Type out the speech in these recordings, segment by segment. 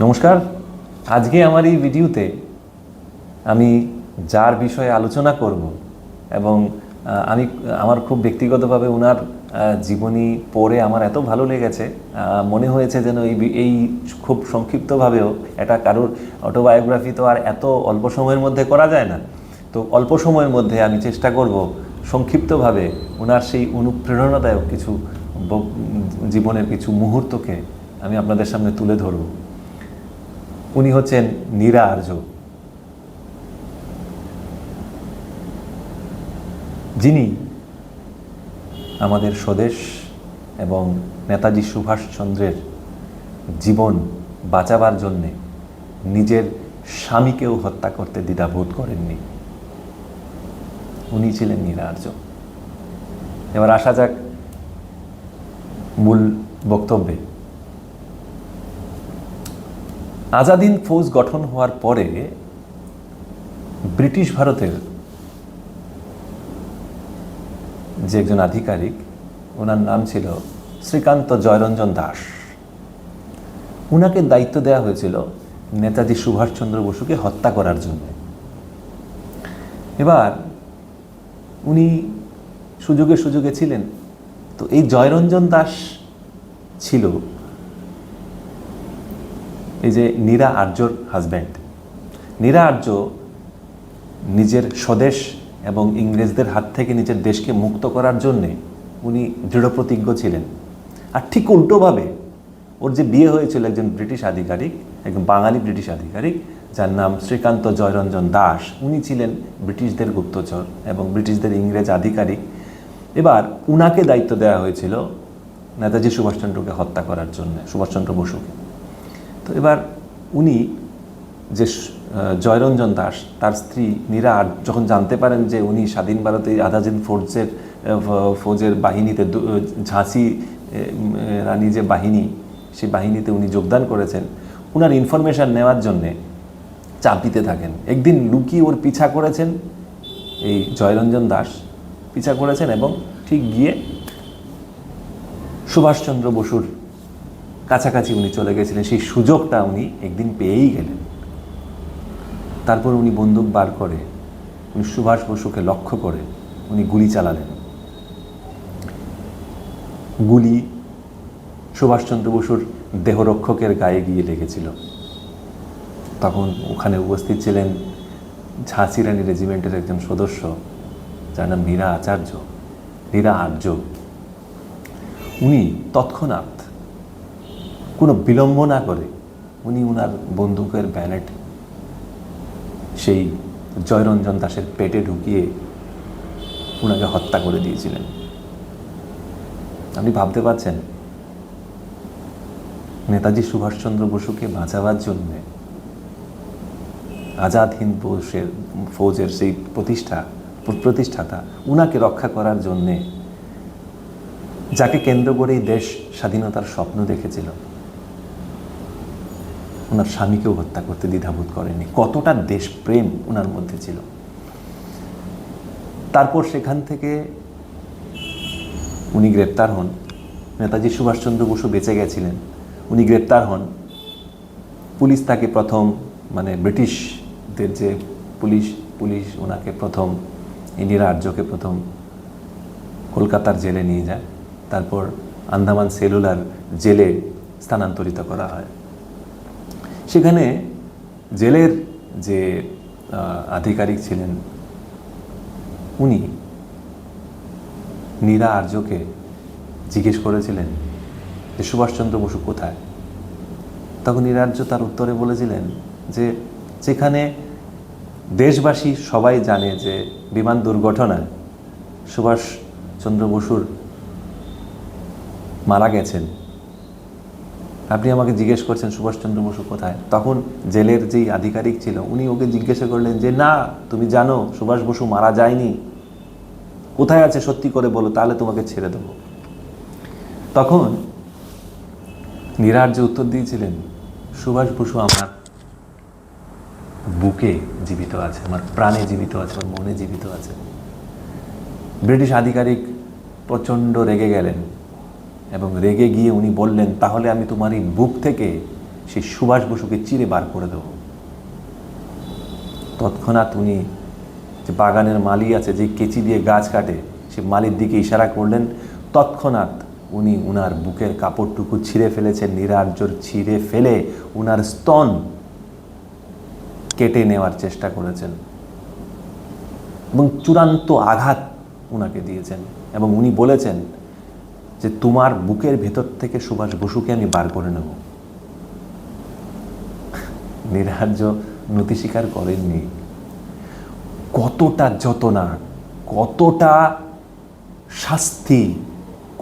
নমস্কার। আজকে আমার এই ভিডিওতে আমি যার বিষয়ে আলোচনা করব এবং আমি আমার খুব ব্যক্তিগতভাবে ওনার জীবনী পড়ে আমার এত ভালো লেগেছে, মনে হয়েছে যেন এই খুব সংক্ষিপ্তভাবেও এটা কারোর অটোবায়োগ্রাফি তো আর এত অল্প সময়ের মধ্যে করা যায় না। তো অল্প সময়ের মধ্যে আমি চেষ্টা করব সংক্ষিপ্তভাবে ওনার সেই অনুপ্রেরণাদায়ক কিছু জীবনের কিছু মুহূর্তকে আমি আপনাদের সামনে তুলে ধরব। উনি হচ্ছেন নীরা আর্য, যিনি আমাদের স্বদেশ এবং নেতাজি সুভাষচন্দ্রের জীবন বাঁচাবার জন্যে নিজের স্বামীকেও হত্যা করতে দ্বিধাবোধ করেননি। উনি ছিলেন নীরা আর্য। এবার আসা যাক মূল বক্তব্যে। আজাদ হিন্দ ফৌজ গঠন হওয়ার পরে ব্রিটিশ ভারতের যে একজন আধিকারিক, ওনার নাম ছিল শ্রীকান্ত জয়রঞ্জন দাস। উনাকে দায়িত্ব দেওয়া হয়েছিল নেতাজি সুভাষচন্দ্র বসুকে হত্যা করার জন্য। এবার উনি সুযোগে সুযোগে ছিলেন। তো এই জয়রঞ্জন দাস ছিল এই যে নীরা আর্যর হাজব্যান্ড। নীরা আর্য নিজের স্বদেশ এবং ইংরেজদের হাত থেকে নিজের দেশকে মুক্ত করার জন্যে উনি দৃঢ়প্রতিজ্ঞ ছিলেন। আর ঠিক উল্টোভাবে ওর যে বিয়ে হয়েছিল একজন ব্রিটিশ আধিকারিক, একজন বাঙালি ব্রিটিশ আধিকারিক যার নাম শ্রীকান্ত জয়রঞ্জন দাস, উনি ছিলেন ব্রিটিশদের গুপ্তচর এবং ব্রিটিশদের ইংরেজ আধিকারিক। এবার উনাকে দায়িত্ব দেওয়া হয়েছিল নেতাজি সুভাষচন্দ্রকে হত্যা করার জন্য, সুভাষচন্দ্র বসুকে। তো এবার উনি যে জয়রঞ্জন দাস, তার স্ত্রী নীরা যখন জানতে পারেন যে উনি স্বাধীন ভারতে আজাদ হিন্দ ফৌজের বাহিনীতে, ঝাঁসি রানী যে বাহিনী, সেই বাহিনীতে উনি যোগদান করেছেন, উনার ইনফরমেশান নেওয়ার জন্যে চাপ দিতে থাকেন। একদিন লুকিয়ে ওর পিছা করেছেন, এই জয়রঞ্জন দাস পিছা করেছেন এবং ঠিক গিয়ে সুভাষচন্দ্র বসুর কাছাকাছি উনি চলে গেছিলেন। সেই সুযোগটা উনি একদিন পেয়েই গেলেন। তারপর উনি বন্দুক বার করে উনি সুভাষ বসুকে লক্ষ্য করে উনি গুলি চালালেন। গুলি সুভাষচন্দ্র বসুর দেহরক্ষকের গায়ে গিয়ে লেগেছিল। তখন ওখানে উপস্থিত ছিলেন ঝাঁসি রানী রেজিমেন্টের একজন সদস্য যার নাম নীরা আর্য। উনি তৎক্ষণাৎ কোনো বিলম্ব না করে উনি ওনার বন্দুকের ব্যানেট সেই জয়রঞ্জন দাসের পেটে ঢুকিয়ে ওনাকে হত্যা করে দিয়েছিলেন। আপনি ভাবতে পারছেন, নেতাজি সুভাষচন্দ্র বসুকে বাঁচাবার জন্যে আজাদ হিন্দ ফৌজের সেই প্রতিষ্ঠাতা উনাকে রক্ষা করার জন্যে, যাকে কেন্দ্র করে এই দেশ স্বাধীনতার স্বপ্ন দেখেছিল, ওনার স্বামীকেও হত্যা করতে দ্বিধাবোধ করেনি। কতটা দেশপ্রেম ওনার মধ্যে ছিল। তারপর সেখান থেকে উনি গ্রেপ্তার হন। নেতাজি সুভাষচন্দ্র বসু বেঁচে গেছিলেন, উনি গ্রেপ্তার হন। পুলিশ তাকে প্রথম, ব্রিটিশদের যে পুলিশ ওনাকে প্রথম, নীরা আর্যকে প্রথম কলকাতার জেলে নিয়ে যায়। তারপর আন্দামান সেলুলার জেলে স্থানান্তরিত করা হয়। সেখানে জেলের যে আধিকারিক ছিলেন, উনি নীরা আর্যকে জিজ্ঞেস করেছিলেন যে সুভাষচন্দ্র বসু কোথায়। তখন নীরা আর্য তার উত্তরে বলেছিলেন যে যেখানে দেশবাসী সবাই জানে যে বিমান দুর্ঘটনায় সুভাষচন্দ্র বসুর মারা গেছেন, আপনি আমাকে জিজ্ঞেস করছেন সুভাষচন্দ্র বসু কোথায়। তখন জেলের যেই আধিকারিক ছিল উনি ওকে জিজ্ঞাসা করলেন যে না, তুমি জানো সুভাষ বসু মারা যায়নি, কোথায় আছে সত্যি করে বলো, তাহলে তোমাকে ছেড়ে দেব। তখন নীরা আর্য উত্তর দিয়েছিলেন, সুভাষ বসু আমার বুকে জীবিত আছে, আমার প্রাণে জীবিত আছে, আমার মনে জীবিত আছে। ব্রিটিশ আধিকারিক প্রচণ্ড রেগে গেলেন এবং রেগে গিয়ে উনি বললেন, তাহলে আমি তোমার এই বুক থেকে সেই সুভাষ বসুকে চিরে বার করে দেব। তৎক্ষণাৎ উনি যে বাগানের মালি আছে, যে কেচি দিয়ে গাছ কাটে, সে মালির দিকে ইশারা করলেন। তৎক্ষণাৎ উনি উনার বুকের কাপড়টুকু ছিঁড়ে ফেলেছেন, নীরা আর্যর ছিঁড়ে ফেলে উনার স্তন কেটে নেওয়ার চেষ্টা করেছেন এবং চূড়ান্ত আঘাত উনাকে দিয়েছেন। এবং উনি বলেছেন যে তোমার বুকের ভেতর থেকে সুভাষ বসুকে আমি বার করে নেব। নীরা আর্য নতি স্বীকার করেননি। কতটা যতনা, কতটা শাস্তি,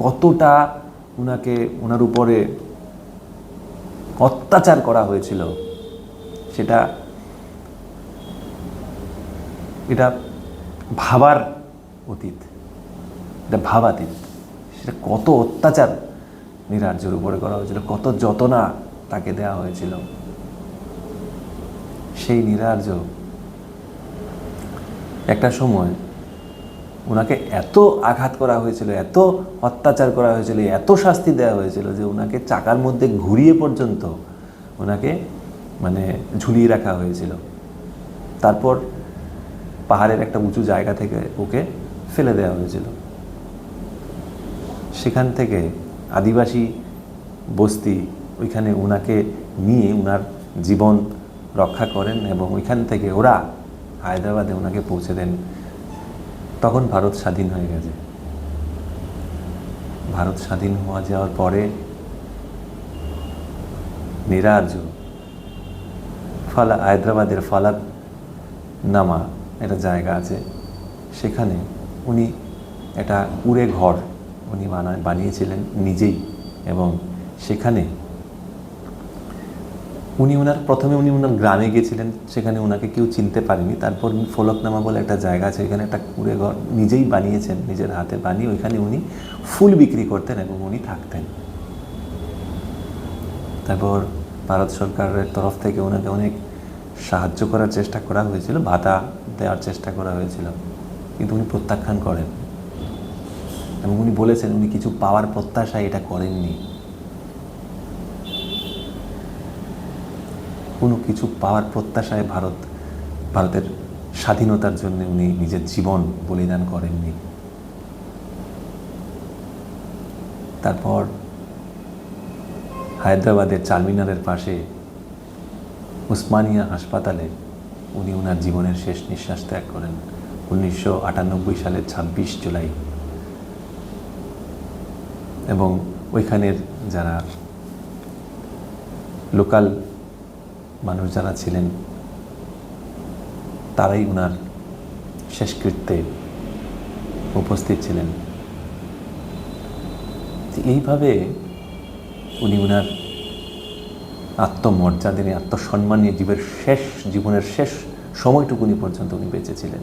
কতটা ওনার উপরে অত্যাচার করা হয়েছিল, এটা ভাবার অতীত, এটা ভাবাতীত। সেটা কত অত্যাচার নীরা আর্যর উপরে করা হয়েছিল, কত যতনা তাকে দেওয়া হয়েছিল। সেই নীরা আর্য একটা সময় ওনাকে এত আঘাত করা হয়েছিল, এত অত্যাচার করা হয়েছিল, এত শাস্তি দেওয়া হয়েছিল যে ওনাকে চাকার মধ্যে ঘুরিয়ে পর্যন্ত ওনাকে ঝুলিয়ে রাখা হয়েছিল। তারপর পাহাড়ের একটা উঁচু জায়গা থেকে ওকে ফেলে দেওয়া হয়েছিল। সেখান থেকে আদিবাসী বস্তি ওইখানে ওনাকে নিয়ে ওনার জীবন রক্ষা করেন এবং ওইখান থেকে ওরা হায়দ্রাবাদে ওনাকে পৌঁছে দেন। তখন ভারত স্বাধীন হয়ে গেছে। ভারত স্বাধীন হওয়া যাওয়ার পরে নীরা আর্য হায়দ্রাবাদের ফালাক নামা একটা জায়গা আছে, সেখানে উনি একটা কুঁড়ে ঘর উনি বানিয়েছিলেন নিজেই। এবং সেখানে প্রথমে উনি ওনার গ্রামে গিয়েছিলেন, সেখানে ওনাকে কেউ চিনতে পারেনি। তারপর ফলকনামা বলে একটা জায়গা আছে, এখানে একটা কুঁড়ে ঘর নিজেই বানিয়েছেন, নিজের হাতে বানিয়ে ওইখানে উনি ফুল বিক্রি করতেন এবং উনি থাকতেন। তারপর ভারত সরকারের তরফ থেকে ওনাকে অনেক সাহায্য করার চেষ্টা করা হয়েছিল, ভাতা দেওয়ার চেষ্টা করা হয়েছিল, কিন্তু উনি প্রত্যাখ্যান করেন এবং উনি বলেছেন উনি কিছু পাওয়ার প্রত্যাশায় এটা করেননি। কোনো কিছু পাওয়ার প্রত্যাশায় ভারতের স্বাধীনতার জন্য উনি নিজের জীবন বলিদান করেননি। তারপর হায়দ্রাবাদের চারমিনারের পাশে উসমানিয়া হাসপাতালে উনি ওনার জীবনের শেষ নিঃশ্বাস ত্যাগ করেন 1998 সালের 26 জুলাই। এবং ওইখানের যারা লোকাল মানুষ যারা ছিলেন তারাই ওনার শেষকৃত্যে উপস্থিত ছিলেন। এইভাবে উনি ওনার আত্মমর্যাদা নিয়ে, আত্মসম্মান নিয়ে জীবনের শেষ সময়টুকুনি পর্যন্ত উনি বেঁচেছিলেন।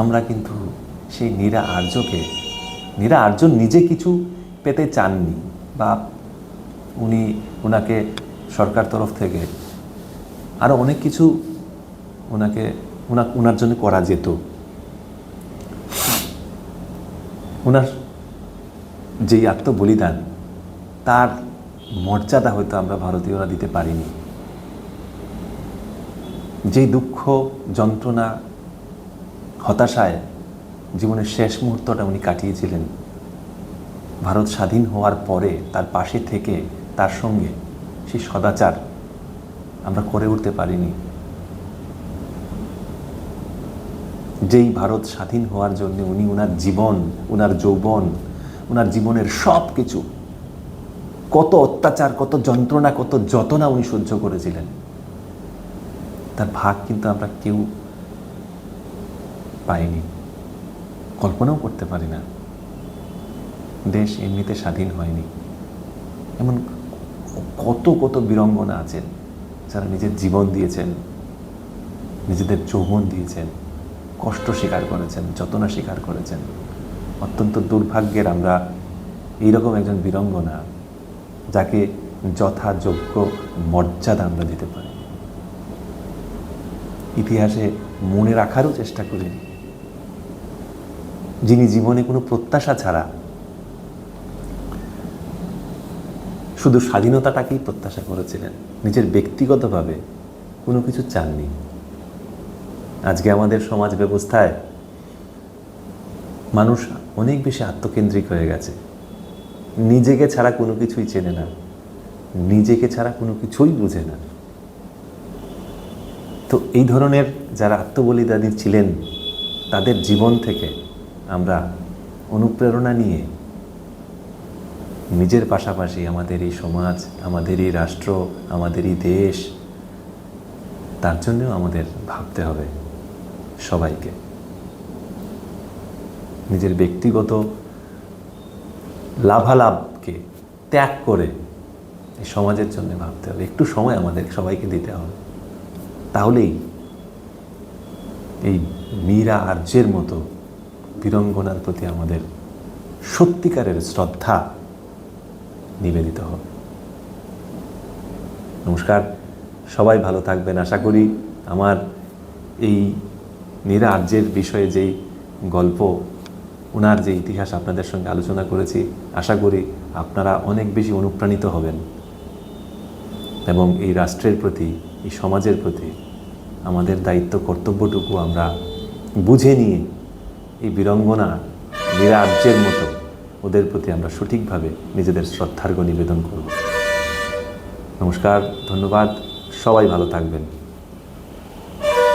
আমরা কিন্তু সেই নীরা আর্য নিজে কিছু পেতে চাননি, বা ওনাকে সরকার তরফ থেকে আরও অনেক কিছু ওনার জন্য করা যেত। ওনার যেই আত্মবলিদান, তার মর্যাদা হয়তো আমরা ভারতীয়রা দিতে পারিনি। যেই দুঃখ, যন্ত্রণা, হতাশায় জীবনের শেষ মুহূর্তটা উনি কাটিয়েছিলেন, ভারত স্বাধীন হওয়ার পরে তার পাশে থেকে তার সঙ্গে সেই সদাচার আমরা করে উঠতে পারিনি। যেই ভারত স্বাধীন হওয়ার জন্য উনি ওনার জীবন, ওনার যৌবন, ওনার জীবনের সব কিছু, কত অত্যাচার, কত যন্ত্রণা, কত যতনা উনি সহ্য করেছিলেন, তার ভাগ কিন্তু আমরা কেউ পাইনি, কল্পনাও করতে পারি না। দেশ এমনিতে স্বাধীন হয়নি। এমন কত কত বীরাঙ্গনা আছেন যারা নিজের জীবন দিয়েছেন, নিজেদের যৌবন দিয়েছেন, কষ্ট স্বীকার করেছেন, যতনা স্বীকার করেছেন। অত্যন্ত দুর্ভাগ্যের আমরা এইরকম একজন বীরাঙ্গনা, যাকে যথাযোগ্য মর্যাদা আমরা দিতে পারি, ইতিহাসে মনে রাখারও চেষ্টা করি, যিনি জীবনে কোনো প্রত্যাশা ছাড়া শুধু স্বাধীনতাটাকেই প্রত্যাশা করেছিলেন, নিজের ব্যক্তিগতভাবে কোনো কিছু চাননি। আজকে আমাদের সমাজ ব্যবস্থায় মানুষ অনেক বেশি আত্মকেন্দ্রিক হয়ে গেছে, নিজেকে ছাড়া কোনো কিছুই চেনে না, নিজেকে ছাড়া কোনো কিছুই বুঝে না। তো এই ধরনের যারা আত্মবলিদানী ছিলেন তাদের জীবন থেকে আমরা অনুপ্রেরণা নিয়ে নিজের পাশাপাশি আমাদের এই সমাজ, আমাদের এই রাষ্ট্র, আমাদের এই দেশ, তার জন্যও আমাদের ভাবতে হবে সবাইকে। নিজের ব্যক্তিগত লাভালাভকে ত্যাগ করে এই সমাজের জন্য ভাবতে হবে। একটু সময় আমাদের সবাইকে দিতে হবে, তাহলেই এই মীরা আর্যের মতো বীরাঙ্গনার প্রতি আমাদের সত্যিকারের শ্রদ্ধা নিবেদিত হবে। নমস্কার, সবাই ভালো থাকবেন। আশা করি আমার এই মীরা আর্যের বিষয়ে যেই গল্প, ওনার যে ইতিহাস আপনাদের সঙ্গে আলোচনা করেছি, আশা করি আপনারা অনেক বেশি অনুপ্রাণিত হবেন এবং এই রাষ্ট্রের প্রতি, এই সমাজের প্রতি আমাদের দায়িত্ব, কর্তব্যটুকু আমরা বুঝে নিয়ে এই বীরাঙ্গনা মীরা আর্যের মতো ওদের প্রতি আমরা সঠিকভাবে নিজেদের শ্রদ্ধার্ঘ্য নিবেদন করব। নমস্কার, ধন্যবাদ, সবাই ভালো থাকবেন।